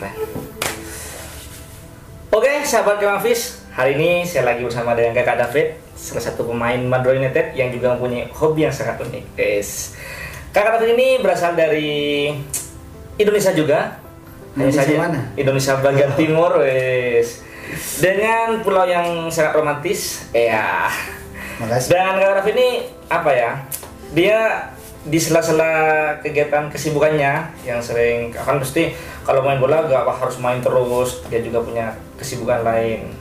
keren. Oke, sahabat Kemafis, hari ini saya lagi bersama dengan Kakak David, salah satu pemain Madura United yang juga mempunyai hobi yang sangat unik. Kakak David ini berasal dari Indonesia juga, hanya saja mana? Indonesia bagian timur, dengan pulau yang sangat romantis. Makasih. Dan Kakak David ini apa ya? Dia di sela-sela kegiatan kesibukannya yang sering kan pasti kalau main bola gak harus main terus, dia juga punya kesibukan lain.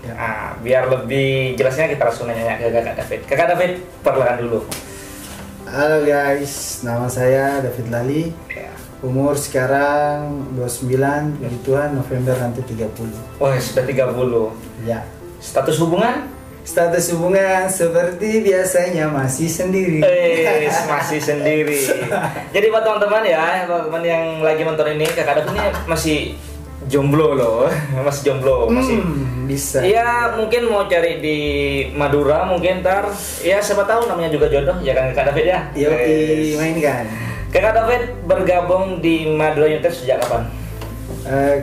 Biar lebih jelasnya kita langsung nanya ke Kakak David. Kakak David, perkenalkan dulu. Halo guys, nama saya David Lali. Umur sekarang 29, begituan, November nanti 30. Wah, sudah 30. Ya. Status hubungan? Status hubungan seperti biasanya masih sendiri. Masih sendiri. Jadi buat teman-teman ya, teman-teman yang lagi nonton ini, Kakak David ini masih jomblo loh. Masih jomblo, masih bisa. Iya, mungkin mau cari di Madura mungkin ntar. Ya siapa tahu namanya juga jodoh ya kan Kakak David ya. Yoki mainkan. Kakak David bergabung di Madura United sejak kapan?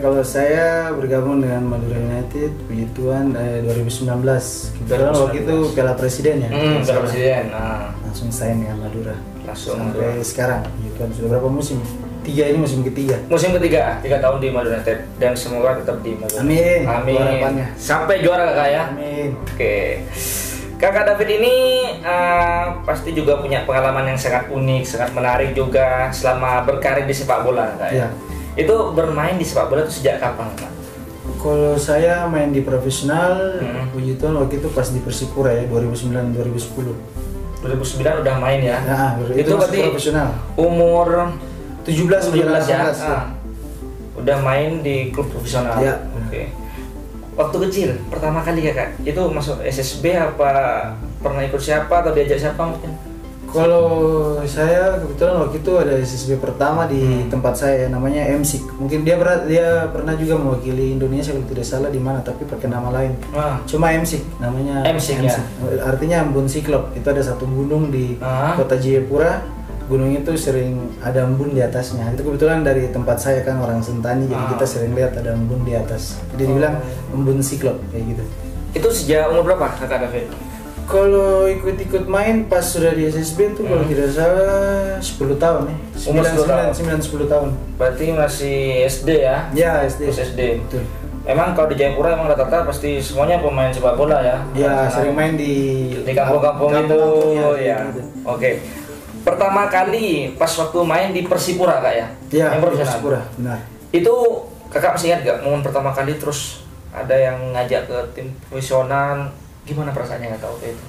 Kalau saya bergabung dengan Madura United begituan 2019. Kebetulan waktu itu Piala Presiden ya. Piala Presiden. Langsung sign dengan Madura. Langsung sampai sekarang. Begituan sudah berapa musim? 3, ini musim ketiga. Musim ketiga, 3 tahun di Madura United dan semoga tetap di Madura. Amin. Amin. Sampai juara Kakak ya. Amin. Oke. Kakak David ini pasti juga punya pengalaman yang sangat unik, sangat menarik juga selama berkarir di sepak bola, Kak. Ya. Itu bermain di sepak bola itu sejak kapan, Kak? Kalau saya main di profesional, puji Tuhan waktu itu pas di Persipura ya, 2009-2010. 2009 udah main ya? Nah, itu berarti profesional. Umur 17 ya? 18. Udah main di klub profesional? Ya. Oke. Waktu kecil, pertama kali Kakak, itu masuk SSB apa pernah ikut siapa atau diajak siapa mungkin? Kalau saya kebetulan waktu itu ada SSB pertama di tempat saya namanya MSIK. Mungkin dia pernah juga mewakili Indonesia kalau tidak salah di mana, tapi pakai nama lain. Cuma MSIK namanya. MSIK ya. Artinya Embun Siklop. Itu ada satu gunung di kota Jayapura. Gunung itu sering ada embun di atasnya. Itu kebetulan dari tempat saya kan orang Sentani, jadi kita sering lihat ada embun di atas. Jadi dibilang Embun Siklop kayak gitu. Itu sejak umur berapa Kakak David? Kalau ikut-ikut main pas sudah di SSB itu kalau tidak salah 10 tahun ya. Umur 9-10 tahun. Berarti masih SD ya? Ya, SD. Terus SD. Betul. Emang kalau di Jayapura emang rata-rata pasti semuanya pemain sepak bola ya? Ya, sering main di kampung-kampung itu ya. Gitu. Oke. Pertama kali pas waktu main di Persipura Kak ya? Ya, yang di Persipura, benar. Itu Kakak masih ingat gak momen pertama kali terus ada yang ngajak ke tim profesional? Gimana perasaannya nggak tahu itu?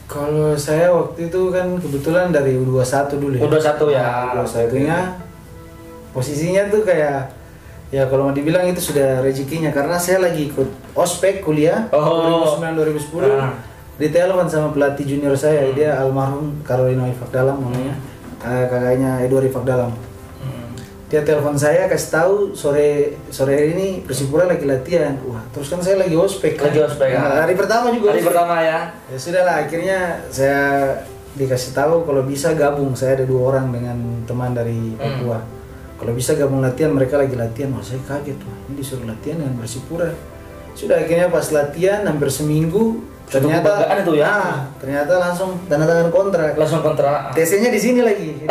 Kalau saya waktu itu kan kebetulan dari U21 dulu ya. U21 ya. U21-nya posisinya tuh kayak ya kalau mau dibilang itu sudah rezekinya karena saya lagi ikut ospek kuliah 2009-2010. Ditelepon sama pelatih junior saya, dia almarhum Carolino Ifakdalam namanya, kakaknya Edward Ifakdalam. Dia telepon saya kasih tahu sore ini Persipura lagi latihan. Wah, terus kan saya lagi ospek. Lagi ospek ya. Hari pertama juga. Hari pertama ya. Ya sudahlah, akhirnya saya dikasih tahu kalau bisa gabung. Saya ada 2 orang dengan teman dari Papua. Kalau bisa gabung latihan, mereka lagi latihan. Wah, saya kaget. Wah, ini disuruh latihan dengan Persipura. Sudah akhirnya pas latihan hampir seminggu ternyata itu ya. Ternyata langsung tanda tangan kontrak. Langsung kontrak. TC-nya di sini lagi.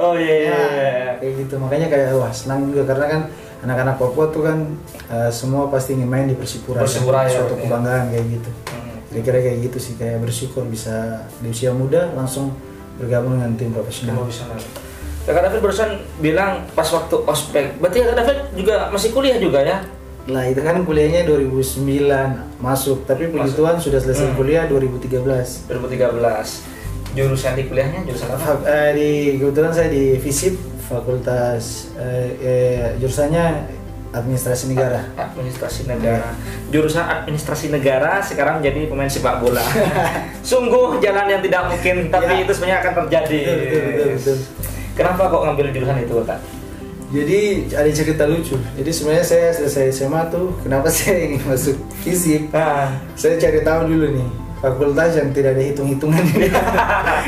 Oh iya. Kayak gitu. Makanya kayak wah senang juga karena kan anak-anak Papua tuh kan semua pasti ingin main di Persipura. Persipura ya. Suatu kebanggaan kayak gitu. Kira-kira kayak gitu sih, kayak bersyukur bisa di usia muda langsung bergabung dengan tim profesional. Kakak David barusan bilang pas waktu ospek. Berarti Kakak David juga masih kuliah juga ya? Lah itu kan kuliahnya 2009 masuk, tapi puji Tuhan sudah selesai kuliah 2013. 2013. Jurusan di kuliahnya jurusan apa? Kebetulan saya di FISIP, Fakultas jurusannya Administrasi Negara. Administrasi Negara. Jurusan Administrasi Negara sekarang menjadi pemain sepak bola. Sungguh jalan yang tidak mungkin, tapi itu sebenarnya akan terjadi. Betul. Kenapa kok ngambil jurusan itu, Kak? Jadi ada cerita lucu. Jadi sebenarnya saya selesai SMA tuh, kenapa saya ingin masuk FISIP? Saya cari tahu dulu nih. fakultas yang tidak ada hitung-hitungan.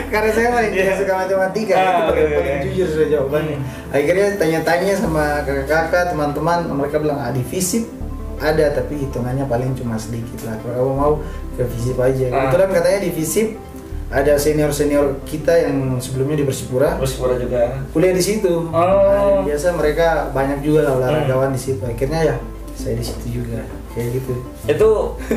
Karena saya main tidak suka matematika, itu paling jujur sudah jawabannya. Akhirnya tanya-tanya sama kakak-kakak, teman-teman, mereka bilang di FISIP ada tapi hitungannya paling cuma sedikit lah. Kalau kamu mau ke FISIP aja. Kebetulan katanya di FISIP ada senior-senior kita yang sebelumnya di Persipura juga kuliah di situ. Nah, biasa mereka banyak juga lah olahragawan di situ. Akhirnya ya saya di situ juga kayak gitu. Itu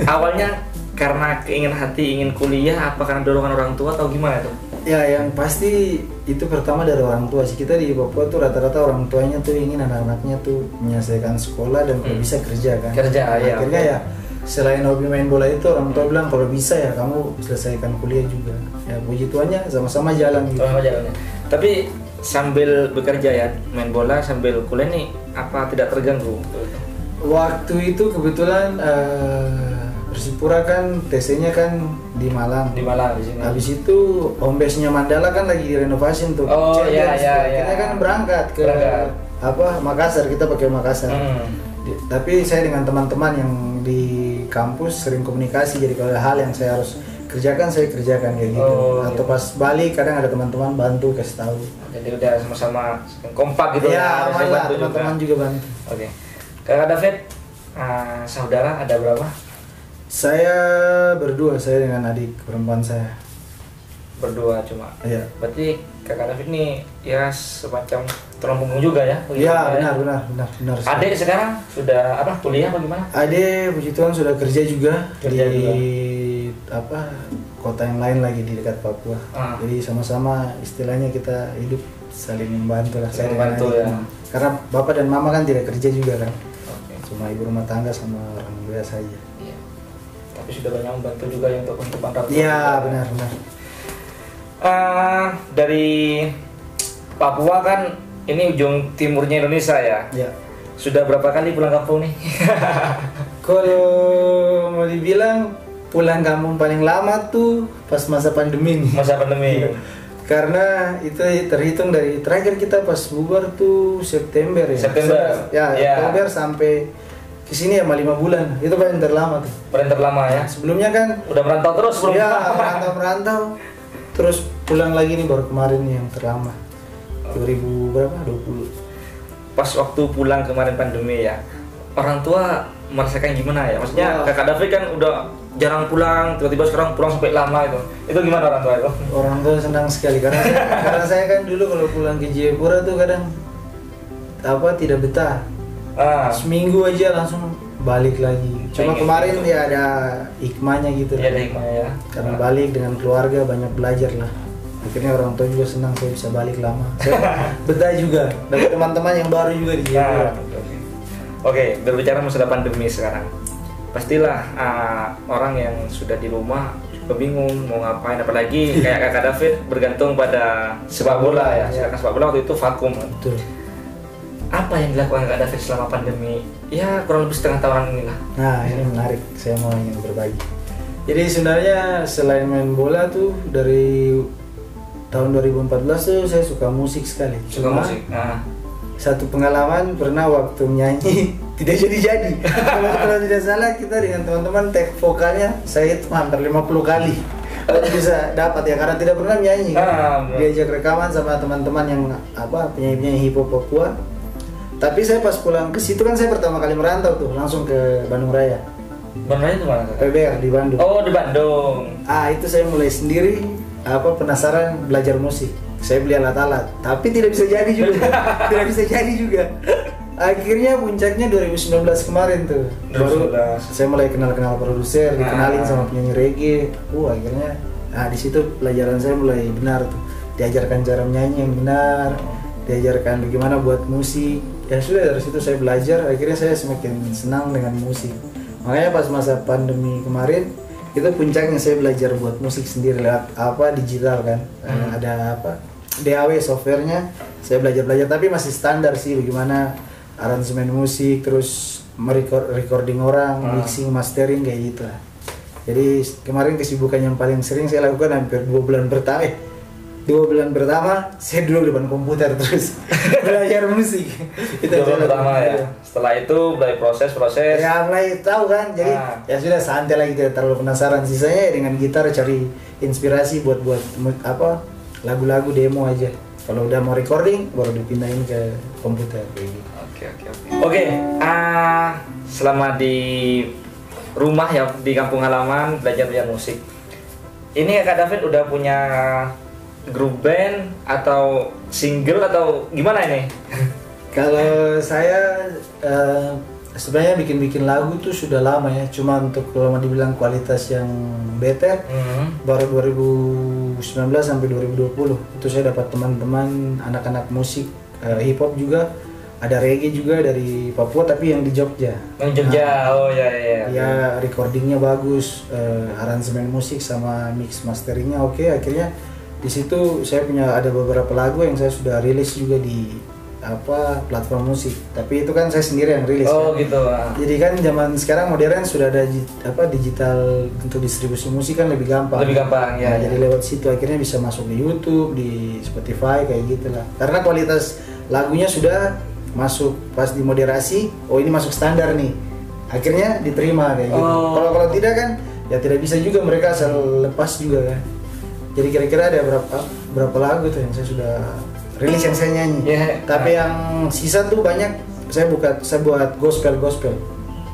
awalnya karena keinginan hati ingin kuliah, apa karena dorongan orang tua atau gimana tuh? Ya yang pasti itu pertama dari orang tua sih. Kita di Papua tuh rata-rata orang tuanya tuh ingin anak-anaknya tuh menyelesaikan sekolah dan kalau bisa kerja kan. Ya. Akhirnya ya selain hobi main bola itu orang tua bilang kalau bisa ya kamu selesaikan kuliah juga. Ya puji Tuhannya sama-sama jalan gitu. Sama jalannya. Tapi sambil bekerja ya main bola sambil kuliah nih apa tidak terganggu? Waktu itu kebetulan Persipura kan TC-nya kan di Malang. Di Malang di sini. Habis itu home base-nya Mandala kan lagi direnovasi tuh. Oh iya. Kita kan berangkat ke Makassar, kita pakai Makassar. Tapi saya dengan teman-teman yang di kampus sering komunikasi, jadi kalau ada hal yang saya harus kerjakan saya kerjakan kayak gitu. Atau pas balik kadang ada teman-teman bantu kasih tahu. Jadi udah sama-sama kompak gitu ya. Malah teman-teman juga bantu. Oke. Kakak David, saudara ada berapa? Saya berdua, saya dengan adik perempuan saya. Berdua cuma? Iya. Berarti kakak David nih ya semacam tulang punggung juga ya? Iya benar. Adik sekarang sudah kuliah apa gimana? Adik puji Tuhan sudah kerja juga kota yang lain lagi di dekat Papua. Jadi sama-sama istilahnya kita hidup saling membantu lah. Saya membantu ya. Karena bapak dan mama kan tidak kerja juga kan. Cuma ibu rumah tangga sama orang biasa aja. Tapi sudah banyak membantu juga ya untuk orang tua. Iya benar. Dari Papua kan ini ujung timurnya Indonesia ya. Iya. Sudah berapa kali pulang kampung nih? Kalau mau dibilang pulang kampung paling lama tuh pas masa pandemi nih. Masa pandemi. Karena itu terhitung dari terakhir kita pas bubar tuh September ya. Oktober sampai ke sini ya 5 bulan. Itu paling terlama tuh. Paling terlama ya. Sebelumnya kan udah merantau terus belum? Ya, merantau. Terus pulang lagi nih baru kemarin nih yang terlama. 2020. Pas waktu pulang kemarin pandemi ya. Orang tua merasakan gimana ya? Maksudnya kakak David kan udah jarang pulang, tiba-tiba sekarang pulang sampai lama itu. Itu gimana orang tua itu? Orang tua senang sekali karena saya kan dulu kalau pulang ke Jayapura tuh kadang tidak betah. Seminggu aja langsung balik lagi. Cuma kemarin dia ada hikmahnya gitu. Iya ada hikmahnya ya. Karena balik dengan keluarga banyak belajar lah. Akhirnya orang tua juga senang saya bisa balik lama. Saya betah juga. Dapat teman-teman yang baru juga di Jayapura. Oke, berbicara masalah pandemi sekarang. Pastilah orang yang sudah di rumah juga bingung mau ngapain, apalagi kayak kakak David bergantung pada sepak bola ya. Sedangkan sepak bola waktu itu vakum. Betul. Apa yang dilakukan kakak David selama pandemi? Ya kurang lebih setengah tahunan inilah. Nah ini menarik, saya mau ingin berbagi. Jadi sebenarnya selain main bola tuh dari tahun 2014 tuh saya suka musik sekali. Suka musik? Satu pengalaman pernah waktu menyanyi tidak jadi. Kalau tidak salah kita dengan teman-teman take vokalnya saya itu hampir 50 kali. Kalau bisa dapat ya karena tidak pernah menyanyi kan. Diajak rekaman sama teman-teman yang penyanyi hip hop Papua. Tapi saya pas pulang ke situ kan saya pertama kali merantau tuh langsung ke Bandung Raya. Bandung Raya itu mana? PBR di Bandung. Oh di Bandung. Itu saya mulai sendiri penasaran belajar musik. Saya beli alat-alat, tapi tidak bisa jadi juga. Akhirnya puncaknya 2019 kemarin tuh. 2019. Baru saya mulai kenal produser, dikenalin sama penyanyi reggae. Akhirnya di situ pelajaran saya mulai benar tuh. Diajarkan cara menyanyi yang benar, diajarkan bagaimana buat musik. Ya sudah dari situ saya belajar, akhirnya saya semakin senang dengan musik. Makanya pas masa pandemi kemarin itu puncaknya saya belajar buat musik sendiri lewat digital kan. Ada DAW softwarenya, saya belajar tapi masih standar sih bagaimana aransemen musik, terus recording orang, mixing, mastering kayak gitu lah. Jadi kemarin kesibukan yang paling sering saya lakukan hampir 2 bulan pertama saya duduk depan komputer terus belajar musik. Itu yang saya pertama lakukan. ya. Setelah itu mulai proses. Ya mulai tahu kan, jadi ya sudah santai lagi, tidak terlalu penasaran. Sisanya ya dengan gitar cari inspirasi buat apa lagu-lagu demo aja. Kalau udah mau recording baru dipindahin ke komputer kayak gitu. Oke, selama di rumah ya, di kampung halaman belajar musik. Ini Kak David udah punya grup band atau single atau gimana ini? Kalau saya sebenarnya bikin lagu tuh sudah lama ya, cuma untuk kalau mau dibilang kualitas yang better baru 2019 sampai 2020 itu saya dapat teman-teman anak-anak musik hip hop juga, ada reggae juga dari Papua tapi yang di Jogja. Yang Jogja, oh ya. Ya recordingnya bagus, aransemen musik sama mix masteringnya oke. Akhirnya di situ saya punya ada beberapa lagu yang saya sudah rilis juga di platform musik, tapi itu kan saya sendiri yang rilis. Oh kan? gitu. Jadi kan zaman sekarang modern sudah ada digital untuk distribusi musik kan lebih gampang. Lebih gampang ya. Jadi lewat situ akhirnya bisa masuk di YouTube, di Spotify kayak gitulah. Karena kualitas lagunya sudah masuk pas dimoderasi, oh ini masuk standar nih. Akhirnya diterima kayak gitu. Kalau tidak kan ya tidak bisa juga, mereka asal lepas juga kan. Jadi kira-kira ada berapa lagu tuh yang saya sudah rilis yang saya nyanyi. Tapi yang sisa tuh banyak saya buat gospel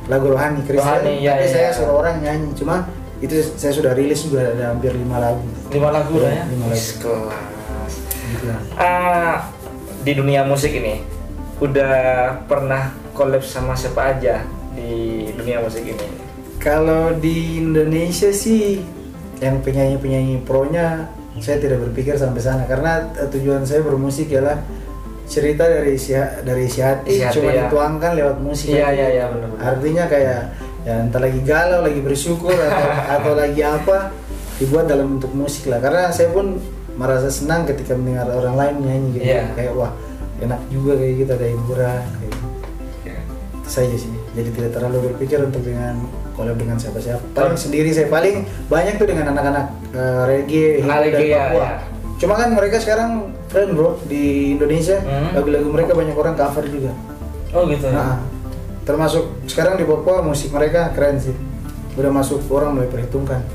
lagu rohani Kristen. Tapi saya suruh orang nyanyi. Cuma itu saya sudah rilis juga ada hampir 5 lagu. 5 lagu udah ya. 5 lagu. Kelas. Gitu. Di dunia musik ini udah pernah collab sama siapa aja di dunia musik ini? Kalau di Indonesia sih yang penyanyi pronya saya tidak berpikir sampai sana, karena tujuan saya bermusik ialah cerita dari isi hati cuma dituangkan lewat musik. Iya benar. Artinya kayak ya entah lagi galau, lagi bersyukur atau lagi apa dibuat dalam bentuk musik lah. Karena saya pun merasa senang ketika mendengar orang lain nyanyi gitu. Kayak wah enak juga kayak gitu, ada hiburan kayak gitu. Itu saja sih. Jadi tidak terlalu berpikir untuk collab dengan siapa-siapa. Paling sendiri saya paling banyak tuh dengan anak-anak reggae dari Papua. Cuma kan mereka sekarang keren bro di Indonesia, lagu-lagu mereka banyak orang cover juga. Oh gitu. Nah, termasuk sekarang di Papua musik mereka keren sih. Udah masuk orang mulai perhitungkan.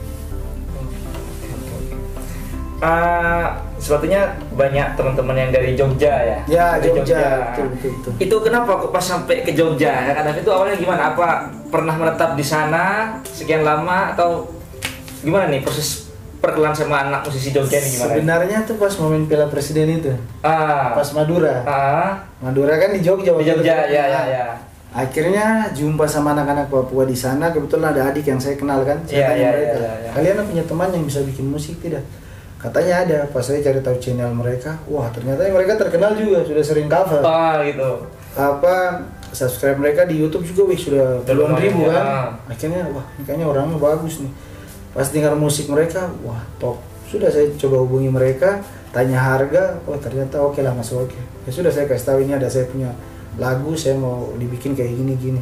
Sebetulnya banyak teman-teman yang dari Jogja ya. Ya Jogja. Betul. Itu kenapa kok pas sampai ke Jogja? Ya kan itu awalnya gimana? Apa pernah menetap di sana sekian lama atau gimana nih proses perkenalan sama anak musisi Jogja ini gimana? Sebenarnya tuh pas momen Piala Presiden itu. Pas Madura. Madura kan di Jogja. Di Jogja ya. Akhirnya jumpa sama anak-anak Papua di sana. Kebetulan ada adik yang saya kenal kan. Saya tanya mereka, kalian punya teman yang bisa bikin musik tidak? Katanya ada. Pas saya cari tahu channel mereka, wah ternyata mereka terkenal juga, sudah sering cover. Gitu. Subscribe mereka di YouTube juga sudah puluhan ribu kan. Akhirnya wah ini kayaknya orangnya bagus nih. Pas dengar musik mereka, wah top. Sudah saya coba hubungi mereka, tanya harga, oh ternyata oke lah masuk oke. Ya sudah saya kasih tahu ini ada saya punya lagu, saya mau dibikin kayak gini.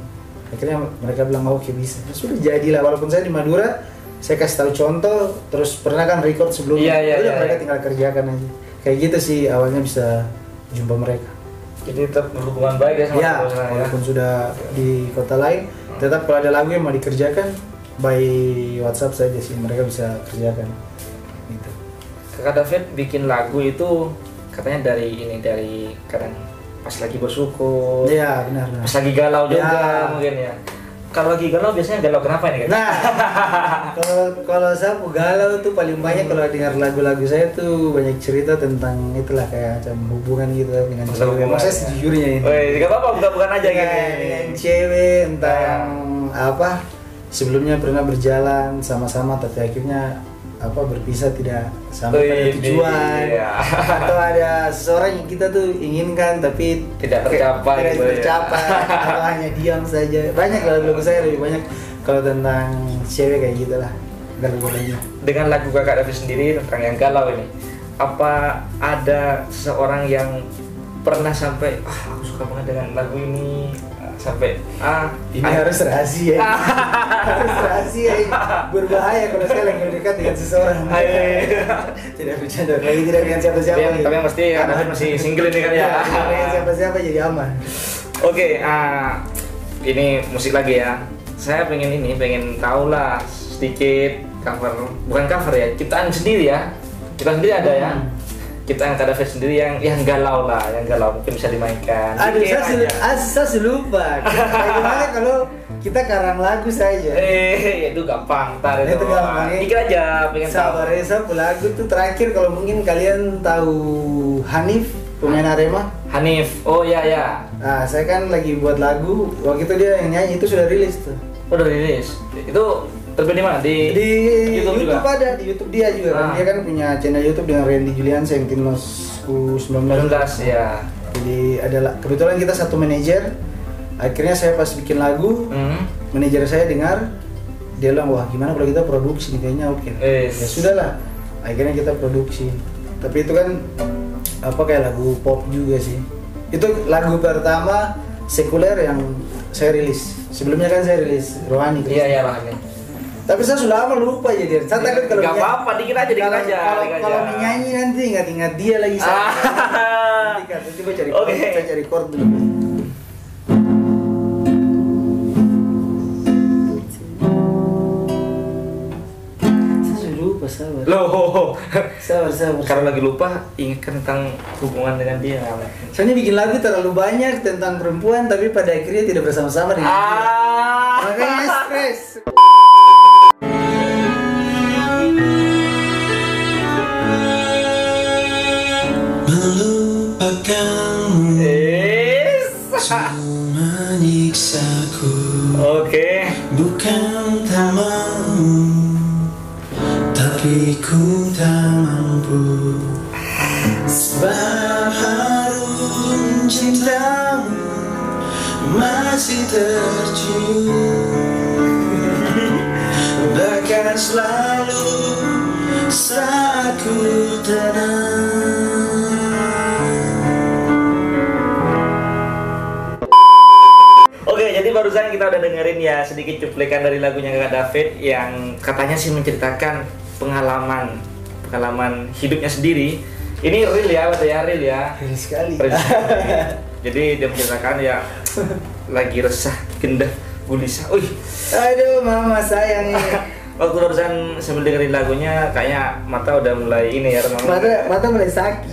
Akhirnya mereka bilang oke bisa. Ya sudah jadilah, walaupun saya di Madura. Saya kasih tahu contoh, terus pernah kan record sebelumnya, mereka tinggal kerjakan aja. Kayak gitu sih awalnya bisa jumpa mereka. Jadi tetap berhubungan baik ya sama walaupun sudah di kota lain, tetap kalau ada lagu yang mau dikerjakan by WhatsApp saja sih, mereka bisa kerjakan. Gitu. Kakak David bikin lagu itu katanya dari kadang pas lagi bersyukur. Iya benar. Pas lagi galau juga mungkin ya. Kalau lagi galau biasanya galau kenapa nih? Nah, kalau saya galau tuh paling banyak kalau dengar lagu-lagu saya tuh banyak cerita tentang itulah kayak macam hubungan gitu dengan cewek. Maksudnya sejujurnya ini. Nggak apa-apa, bukan aja gitu. Dengan cewek tentang apa? Sebelumnya pernah berjalan sama-sama tapi akhirnya berpisah tidak sampai pada tujuan, atau ada seseorang yang kita tuh inginkan tapi tidak tercapai, atau hanya diam saja. Banyak lagu saya lebih banyak kalau tentang cewek kayak gitulah lagu-lagunya. Dengan lagu Kakak David sendiri tentang yang galau ini, apa ada seseorang yang pernah sampai aku suka banget dengan lagu ini, sampai ini harus rahasia. Harus rahasia ini. Berbahaya kalau saya lagi dekat dengan seseorang. Tidak bercanda lagi, tidak dengan siapa-siapa. Tapi yang pasti Kak David masih single ini kan ya. Tidak dengan siapa-siapa jadi aman. Oke, ini musik lagi ya. Saya pengen tahu lah sedikit cover, bukan cover ya, ciptaan sendiri ya. Ciptaan sendiri ada ya. Ciptaan Kak David sendiri yang galau lah, yang galau mungkin bisa dimainkan. Aduh, saya lupa. Bagaimana kalau kita karang lagu saja? Itu gampang, itu gampang. Dikit aja, pengen sabar ya, lagu tuh terakhir kalau mungkin kalian tahu Hanif, pemain Arema. Hanif, oh ya. Nah, saya kan lagi buat lagu, waktu itu dia yang nyanyi, itu sudah rilis tuh. Udah rilis. Itu terbit di mana? Di YouTube juga? Ada, di YouTube dia juga. Dia kan punya channel YouTube dengan Randy Juliansa yang timnas U19 ya. Jadi kebetulan kita satu manajer. Akhirnya saya pas bikin lagu, manajer saya dengar, dia bilang, wah gimana kalau kita produksi nih, kayaknya oke. Ya sudahlah, akhirnya kita produksi. Tapi itu kan kayak lagu pop juga sih. Itu lagu pertama sekuler yang saya rilis. Sebelumnya kan saya rilis Rohani. Iya Rohani. Tapi saya sudah lama lupa ya dia. Saya takut kalau nggak apa-apa, dikit aja. Kalau menyanyi nanti ingat dia lagi. Nanti coba cari chord, saya cari chord dulu. Saya sudah lupa, sabar. Loh. Sabar. Kalau lagi lupa, ingatkan tentang hubungan dengan dia. Soalnya bikin lagu terlalu banyak tentang perempuan, tapi pada akhirnya tidak bersama-sama dengan dia. Makanya stres. Melupakanmu menyiksaku. Oke. Bukan tak mau, tapi ku tak mampu. Sebab harum cintamu masih tercium, bahkan selalu saat ku tenang. Oke, jadi barusan kita udah dengerin ya sedikit cuplikan dari lagunya Kak David yang katanya sih menceritakan pengalaman hidupnya sendiri. Ini real ya, real ya. Real sekali. Jadi dia menceritakan ya lagi resah, gendah, gelisah. Aduh, mama sayang nih. Waktu barusan sambil dengerin lagunya, kayaknya mata udah mulai ini ya, mata mulai sakit.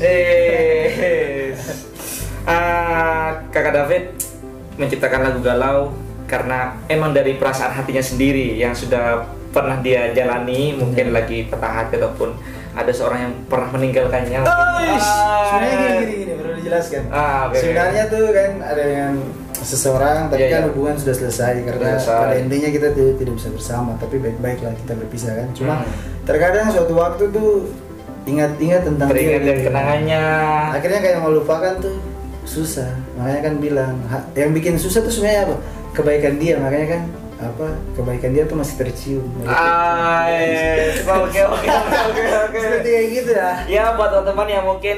Kakak David menciptakan lagu galau karena emang dari perasaan hatinya sendiri yang sudah pernah dia jalani, mungkin lagi patah hati ataupun ada seorang yang pernah meninggalkannya. Sebenarnya gini perlu dijelaskan. Sebenarnya tuh kan ada yang seseorang, tapi kan hubungan sudah selesai karena pada intinya kita tidak bisa bersama, tapi baik-baik lah kita berpisah kan. Cuma terkadang suatu waktu tuh ingat-ingat tentang dia, kenangannya. Akhirnya kayak mau lupakan tuh susah. Makanya kan bilang yang bikin susah tuh sebenarnya apa? Kebaikan dia, makanya kan kebaikan dia tuh masih tercium. Oke. Seperti kayak gitu ya. Ya buat teman-teman yang mungkin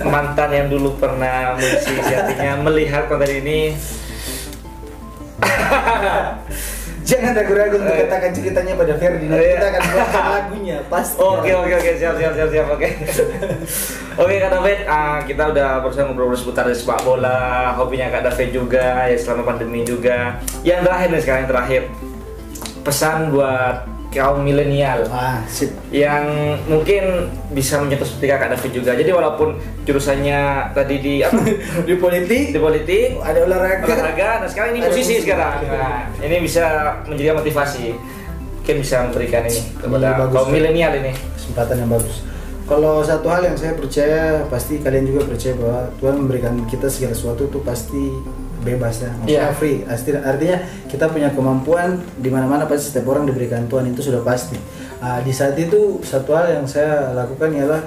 mantan yang dulu pernah mengisi hatinya melihat konten ini, jangan ragu-ragu untuk katakan ceritanya pada Ferdi. Kita akan buatkan lagunya pasti. Oke, siap. Oke Kak David, kita udah berusaha ngobrol seputar sepak bola, hobinya Kak David juga ya selama pandemi juga. Yang terakhir nih sekarang, yang terakhir, pesan buat kaum milenial yang mungkin bisa menyentuh seperti Kak David juga. Jadi walaupun jurusannya tadi di di politik, ada olahraga. Nah sekarang ini musisi sekarang. Nah, ini bisa menjadi motivasi. Mungkin bisa memberikan ini kepada kaum milenial ini. Kesempatan yang bagus. Kalau satu hal yang saya percaya, pasti kalian juga percaya bahwa Tuhan memberikan kita segala sesuatu tuh pasti bebas ya, maksudnya free. Artinya kita punya kemampuan di mana-mana, pasti setiap orang diberikan Tuhan, itu sudah pasti. Di saat itu satu hal yang saya lakukan ialah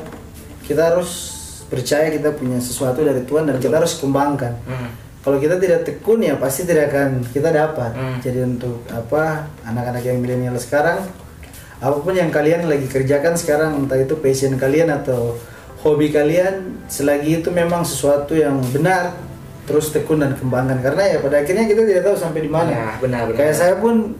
kita harus percaya kita punya sesuatu dari Tuhan dan kita harus kembangkan. Kalau kita tidak tekun ya pasti tidak akan kita dapat. Jadi untuk anak-anak yang milenial sekarang, apapun yang kalian lagi kerjakan sekarang, entah itu passion kalian atau hobi kalian, selagi itu memang sesuatu yang benar, terus tekun dan kembangkan, karena ya pada akhirnya kita tidak tahu sampai di mana. Ya, benar. Kayak saya pun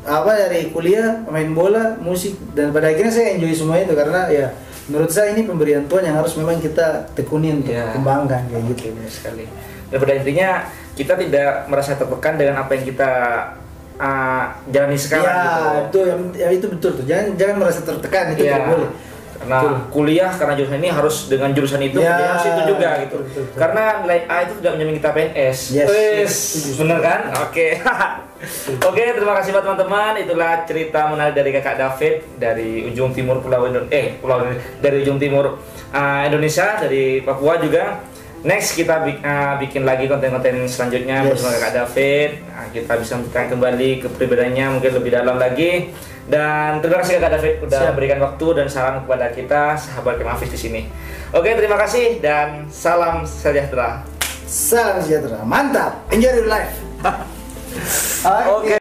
dari kuliah main bola, musik, dan pada akhirnya saya enjoy semua itu karena ya menurut saya ini pemberian Tuhan yang harus memang kita tekuni untuk kembangkan kayak gitu. Benar sekali. Dan pada intinya kita tidak merasa tertekan dengan apa yang kita jalani sekarang gitu. Itu betul tuh. Jangan merasa tertekan, itu tidak boleh. Karena kuliah karena jurusan ini harus dengan jurusan itu, harus itu juga gitu. Betul. Karena nilai A itu tidak menjamin kita PNS. Yes. Bener kan? Oke. Oke, terima kasih buat teman-teman. Itulah cerita menarik dari Kakak David dari ujung timur dari ujung timur Indonesia, dari Papua juga. Next kita bikin lagi konten-konten selanjutnya bersama Kakak David. Kita bisa menceritakan kembali kepribadiannya mungkin lebih dalam lagi. Dan terima kasih Kakak David udah memberikan waktu dan salam kepada kita sahabat Kemafis di sini. Oke, terima kasih dan salam sejahtera. Salam sejahtera. Mantap. Enjoy your life. Oke.